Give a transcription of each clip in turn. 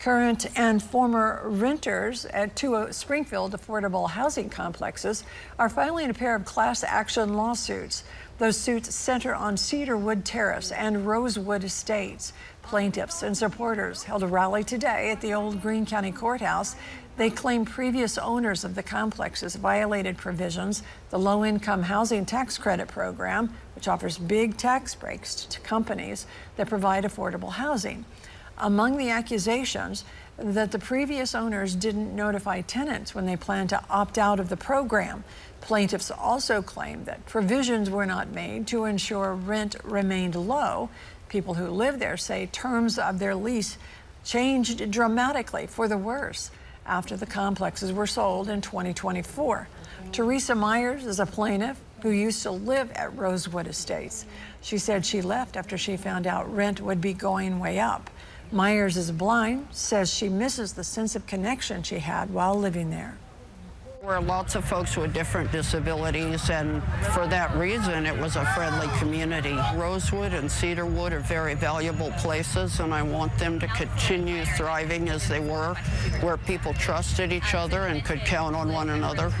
Current and former renters at two Springfield affordable housing complexes are filing a pair of class action lawsuits. Those suits center on Cedarwood Terrace and Rosewood Estates. Plaintiffs and supporters held a rally today at the old Greene County Courthouse. They claim previous owners of the complexes violated provisions, the low-income housing tax credit program, which offers big tax breaks to companies that provide affordable housing. Among the accusations, that the previous owners didn't notify tenants when they planned to opt out of the program. Plaintiffs also claim that provisions were not made to ensure rent remained low. People who live there say terms of their lease changed dramatically for the worse after the complexes were sold in 2024. Teresa Myers is a plaintiff who used to live at Rosewood Estates. She said she left after she found out rent would be going way up. Myers is blind, says she misses the sense of connection she had while living there. There were lots of folks with different disabilities, and for that reason, it was a friendly community. Rosewood and Cedarwood are very valuable places, and I want them to continue thriving as they were, where people trusted each other and could count on one another.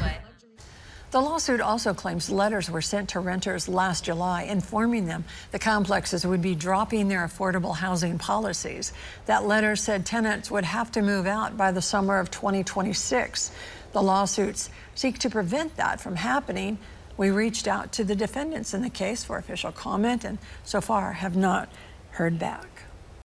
The lawsuit also claims letters were sent to renters last July informing them the complexes would be dropping their affordable housing policies. That letter said tenants would have to move out by the summer of 2026. The lawsuits seek to prevent that from happening. We reached out to the defendants in the case for official comment and so far have not heard back.